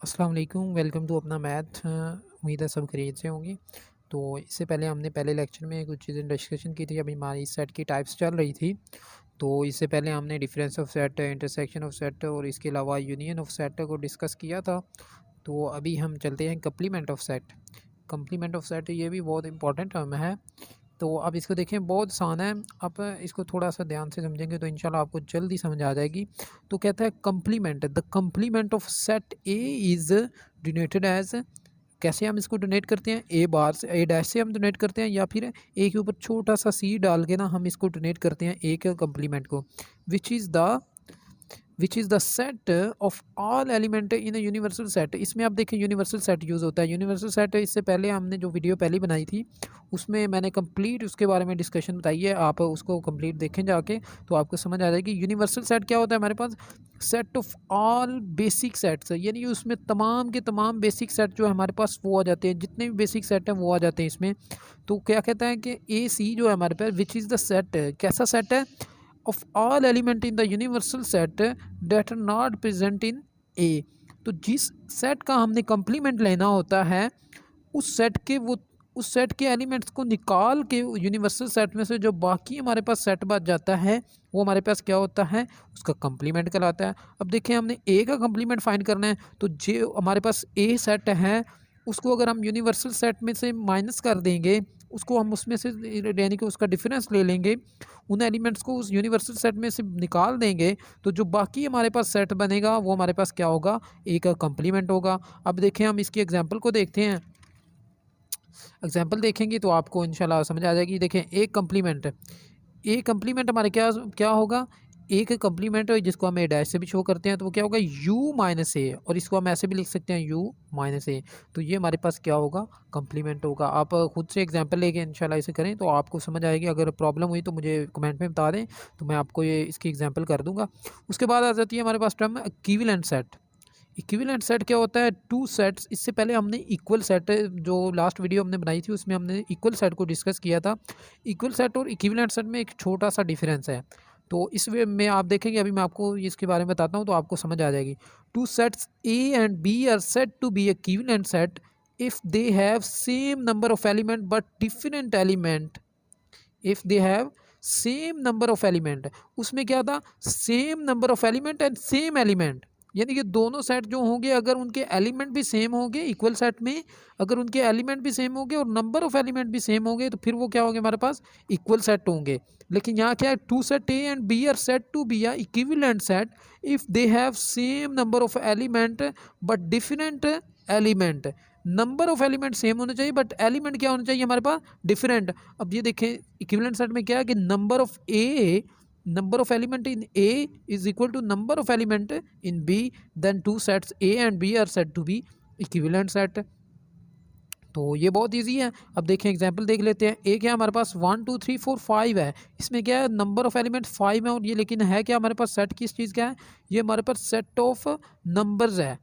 अस्सलाम वालेकुम, welcome to अपना मैथ। उम्मीद है सब खैरियत से होंगे। तो इससे पहले हमने पहले लेक्चर में कुछ चीज़ें डिस्कशन की थी। अभी हमारी सेट की टाइप्स चल रही थी। तो इससे पहले हमने difference of set, intersection of set और इसके अलावा यूनियन ऑफ सेट को डिस्कस किया था। तो अभी हम चलते हैं complement of set. Complement of set ये भी बहुत इंपॉर्टेंट टर्म है। तो अब इसको देखें, बहुत आसान है। आप इसको थोड़ा सा ध्यान से समझेंगे तो इंशाल्लाह आपको जल्दी समझ आ जाएगी। तो कहता है complement, the complement of set A is denoted as. कैसे हम इसको डोनेट करते हैं? ए बार से, ए डैश से हम डोनेट करते हैं, या फिर ए के ऊपर छोटा सा सी डाल के ना हम इसको डोनेट करते हैं ए के कम्प्लीमेंट को। विच is the set of all element in universal set. इसमें आप देखें यूनिवर्सल सेट यूज़ होता है। यूनिवर्सल सेट इससे पहले हमने जो वीडियो पहले बनाई थी उसमें मैंने कंप्लीट उसके बारे में डिस्कशन बताई है। आप उसको कंप्लीट देखें जाके तो आपको समझ आ जाएगी। यूनिवर्सल सेट क्या होता है? हमारे पास set of all basic sets, यानी उसमें तमाम के तमाम बेसिक सेट जो है हमारे पास वो आ जाते हैं। जितने भी बेसिक सेट हैं वो आ जाते हैं इसमें। तो क्या कहता है कि ए सी जो है हमारे पास, विच इज़ द सेट, कैसा सेट है? Of all element in the universal set that are not present in A. तो जिस सेट का हमने कंप्लीमेंट लेना होता है उस सेट के एलिमेंट्स को निकाल के यूनिवर्सल सेट में से जो बाकी हमारे पास सेट बच जाता है वो हमारे पास क्या होता है? उसका कंप्लीमेंट कहलाता है। अब देखिए, हमने ए का कंप्लीमेंट फाइंड करना है। तो जो हमारे पास ए सेट है उसको अगर हम यूनिवर्सल सेट में से माइनस कर देंगे, उसको हम उसमें से यानी कि उसका डिफरेंस ले लेंगे, उन एलिमेंट्स को उस यूनिवर्सल सेट में से निकाल देंगे, तो जो बाकी हमारे पास सेट बनेगा वो हमारे पास क्या होगा? ए का कंप्लीमेंट होगा। अब देखें, हम इसकी एग्जांपल को देखते हैं। एग्जांपल देखेंगे तो आपको इंशाल्लाह समझ आ जाएगी। देखें, ए कंप्लीमेंट हमारे क्या क्या होगा? ए का कंप्लीमेंट जिसको हम ए डैश से भी शो करते हैं तो वो क्या होगा? यू माइनस ए, और इसको हम ऐसे भी लिख सकते हैं यू माइनस ए। तो ये हमारे पास क्या होगा? कंप्लीमेंट होगा। आप खुद से एग्जांपल लेके इंशाल्लाह इसे करें तो आपको समझ आएगी। अगर प्रॉब्लम हुई तो मुझे कमेंट में बता दें, तो मैं आपको ये इसकी एग्जांपल कर दूंगा। उसके बाद आ जाती है हमारे पास term equivalent set. Equivalent set क्या होता है? Two sets. इससे पहले हमने इक्वल सेट, जो लास्ट वीडियो हमने बनाई थी उसमें हमने इक्वल सेट को डिस्कस किया था। इक्वल सेट और इक्विवेलेंट सेट में एक छोटा सा डिफरेंस है। तो इस वे में आप देखेंगे, अभी मैं आपको इसके बारे में बताता हूँ तो आपको समझ आ जाएगी। Two sets A and B are set to be equivalent set if they have same number of element but different element. If they have same number of element, उसमें क्या था? Same number of element and same element, यानी कि दोनों set जो होंगे अगर उनके एलिमेंट भी सेम होंगे इक्वल सेट में, अगर उनके एलिमेंट भी सेम होंगे और नंबर ऑफ एलिमेंट भी सेम होंगे तो फिर वो क्या होंगे? हमारे पास इक्वल सेट होंगे। लेकिन यहाँ क्या है? Two set A and B are set to be a equivalent set if they have same number of element but different element. Number of element same होने चाहिए बट एलिमेंट क्या होने चाहिए हमारे पास? डिफरेंट। अब ये देखें, इक्विवेलेंट सेट में क्या है कि number of element in A is equal to number of element in B, then two sets A and B are set to be equivalent set. तो ये बहुत इजी है। अब देखें, एग्जांपल देख लेते हैं। ए क्या हमारे पास 1 2 3 4 5 है। इसमें क्या है? नंबर ऑफ एलिमेंट 5 है, और ये लेकिन है क्या हमारे पास? सेट किस चीज़ का है? ये हमारे पास सेट ऑफ नंबर्स है।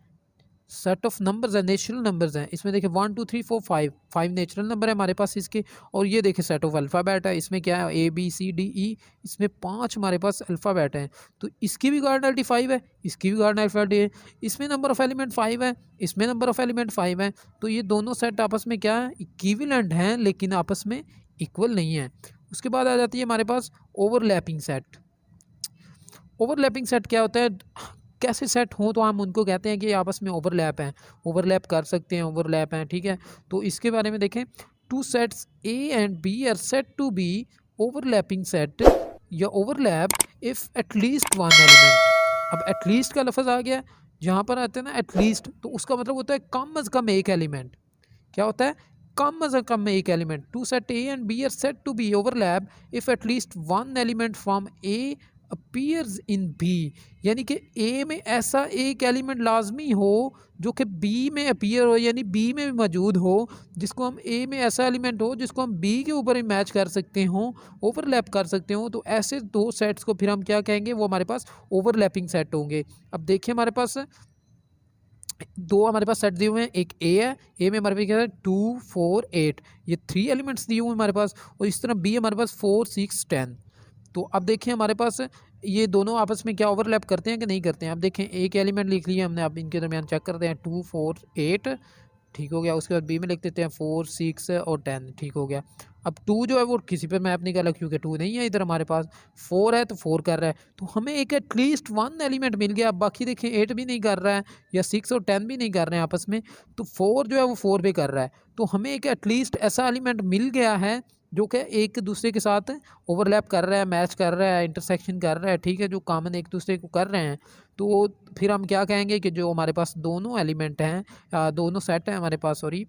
सेट ऑफ नंबर्स है, नेचुरल नंबर्स हैं। इसमें देखिए 1 2 3 4 5, 5 नेचुरल नंबर है हमारे पास इसके। और ये देखिए सेट ऑफ अल्फ़ाबेट है। इसमें क्या है? A B C D E, इसमें 5 हमारे पास अल्फ़ाबेट हैं। तो इसकी भी कार्डिनलिटी 5 है, इसकी भी कार्डिनलिटी है। इसमें नंबर ऑफ एलिमेंट 5 है, इसमें नंबर ऑफ एलिमेंट 5 है। तो ये दोनों सेट आपस में क्या है? इक्विवेलेंट हैं, लेकिन आपस में इक्वल नहीं है। उसके बाद आ जाती है हमारे पास ओवरलैपिंग सेट। ओवरलैपिंग सेट क्या होता है? कैसे सेट हों तो हम उनको कहते हैं कि आपस में ओवरलैप हैं, ओवरलैप कर सकते हैं, ओवरलैप हैं, ठीक है। तो इसके बारे में देखें, two sets A and B are set to be overlapping set या overlap if at least one element. अब एटलीस्ट का लफ्ज़ आ गया, जहाँ पर आते हैं ना एटलीस्ट, तो उसका मतलब होता है कम अज़ कम एक एलिमेंट। क्या होता है? कम अज़ कम एक element. Two set A and B are set to be overlap if at least one element from A appears in B, यानी कि ए में ऐसा एक एलिमेंट लाजमी हो जो कि बी में अपीयर हो, यानी बी में भी मौजूद हो, जिसको हम ए में ऐसा एलिमेंट हो जिसको हम बी के ऊपर ही मैच कर सकते हों, ओवरलैप कर सकते हो। तो ऐसे दो सेट्स को फिर हम क्या कहेंगे? वो हमारे पास ओवरलैपिंग सेट होंगे। अब देखिए, हमारे पास दो हमारे पास सेट दिए हुए हैं। एक ए है, ए में हमारे पास क्या है? 2 4 8, ये 3 एलिमेंट्स दिए हुए हैं हमारे पास। और इस तरह बी हमारे पास 4 6 10। तो अब देखिए, हमारे पास ये दोनों आपस में क्या ओवरलैप करते हैं कि नहीं करते हैं। अब देखें एक एलिमेंट लिख लिया हमने, अब इनके दरमियान चेक करते हैं 2 4 8 ठीक हो गया। उसके बाद बी में लिख देते हैं 4 6 और 10 ठीक हो गया। अब 2 जो है वो किसी पर मैप नहीं कर रहा क्योंकि 2 नहीं है इधर हमारे पास, 4 है तो 4 कर रहा है, तो हमें एक एटलीस्ट 1 एलिमेंट मिल गया। अब बाकी देखें 8 भी नहीं कर रहा है या 6 और 10 भी नहीं कर रहे हैं आपस में, तो 4 जो है वो 4 पे कर रहा है। तो हमें एक एटलीस्ट ऐसा एलिमेंट मिल गया है जो कि एक दूसरे के साथ ओवरलैप कर रहा है, मैच कर रहा है, इंटरसेक्शन कर रहा है, ठीक है, जो कॉमन एक दूसरे को कर रहे हैं। तो फिर हम क्या कहेंगे कि जो हमारे पास दोनों एलिमेंट हैं, दोनों सेट हैं हमारे पास, सॉरी,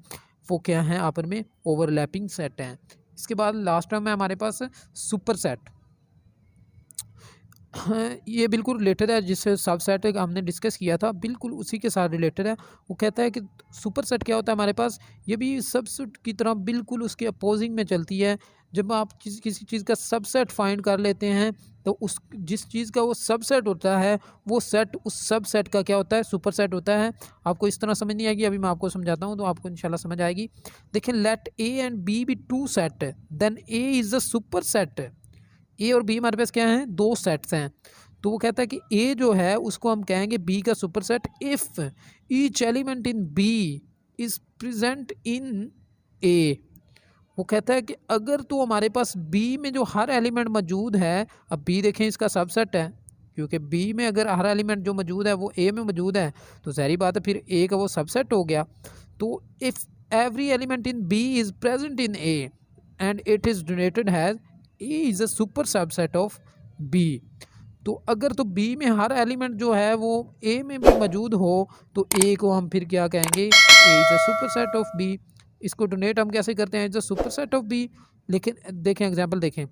वो क्या हैं आपस में ओवरलैपिंग सेट हैं। इसके बाद लास्ट टर्म है हमारे पास सुपर सेट। ये बिल्कुल रिलेटेड है जिससे सबसेट हमने डिस्कस किया था, बिल्कुल उसी के साथ रिलेटेड है। वो कहता है कि सुपर सेट क्या होता है हमारे पास, ये भी सबसेट की तरह बिल्कुल उसके अपोजिंग में चलती है। जब आप किसी चीज़ का सबसेट फाइंड कर लेते हैं तो उस जिस चीज़ का वो सबसेट होता है वो सेट उस सबसेट का क्या होता है, सुपर सेट होता है। आपको इस तरह समझ नहीं आएगी, अभी मैं आपको समझाता हूँ तो आपको इंशाल्लाह समझ आएगी। देखिए, let A and B be two set then A is a super set. A और बी हमारे पास क्या हैं, दो सेट्स हैं। तो वो कहता है कि ए जो है उसको हम कहेंगे बी का super set if each element in B is present in A. वो कहता है कि अगर तो हमारे पास बी में जो हर एलिमेंट मौजूद है, अब बी देखें इसका सबसेट है, क्योंकि बी में अगर हर एलिमेंट जो मौजूद है वो ए में मौजूद है तो ज़ाहिर बात है फिर ए का वो सबसेट हो गया। तो if every element in B is present in A and it is denoted as A is a super subset of B. तो अगर तो बी में हर एलिमेंट जो है वो ए में भी मौजूद हो तो ए को हम फिर क्या कहेंगे, A is a super set of B. इसको डोनेट हम कैसे करते हैं, is a super set of B. लेकिन देखें एग्जांपल देखें,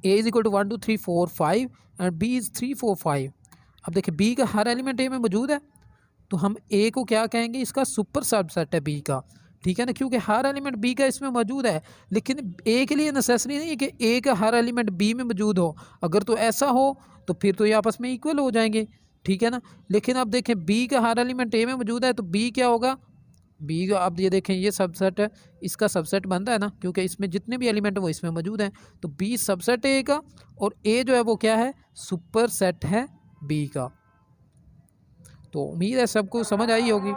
A is equal to 1 2 3 4 5 and B is 3 4 5। अब देखें बी का हर एलिमेंट ए में मौजूद है तो हम ए को क्या कहेंगे, इसका सुपर सबसेट है बी का, ठीक है ना, क्योंकि हर एलिमेंट बी का इसमें मौजूद है। लेकिन ए के लिए नेसेसरी नहीं है कि ए का हर एलिमेंट बी में मौजूद हो, अगर तो ऐसा हो तो फिर तो ये आपस में इक्वल हो जाएंगे, ठीक है ना। लेकिन अब देखें बी का हर एलिमेंट ए में मौजूद है तो बी क्या होगा, बी का अब ये देखें ये सबसेट है, इसका सबसेट बनता है ना, क्योंकि इसमें जितने भी एलिमेंट है वो इसमें मौजूद हैं। तो बी सबसेट है ए का और ए जो है वो क्या है, सुपर सेट है बी का। तो उम्मीद है सबको समझ आई होगी।